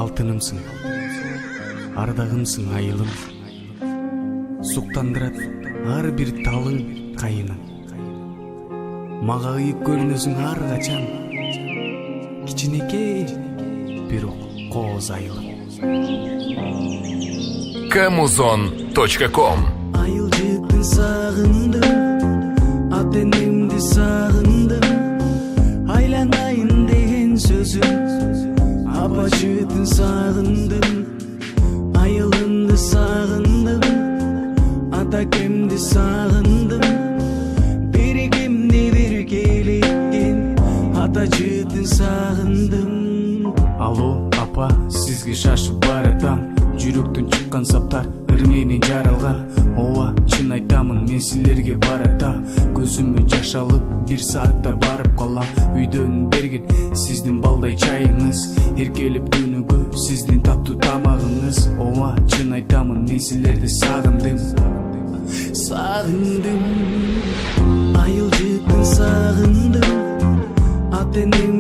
алтынымсың, ардагымсың айылым. Суктандырат ар бир талың кайының. Мага ыйык көрүнөсүң ар качан. Кичинекей бирок кооз айылым. Kamuzon.com Айылжыктын сагындым, ата энемди сагындым. Айланайын деген сөзүм, апа-жытын сагындым. Айылымды сагындым, ата-акемди сагындым. Биригимди бирге элеткен ата-жытын сагындым. Алло, апа, сизге шашып баратам. Жүрөктөн чыккан саптар ыр менен жаралган. Ооба, чын айтамын, мен силерге баратам. Көзүмө жаш алып, бир саатта барып калам. Үйдөн берген сиздин балдай чайыңыз, эркелеп күнүгө сиздин таттуу тамагыңыз. Ооба, чын айтамын, мен силерди сагындым. Сагындым, айылжыктын сагындым, ата энем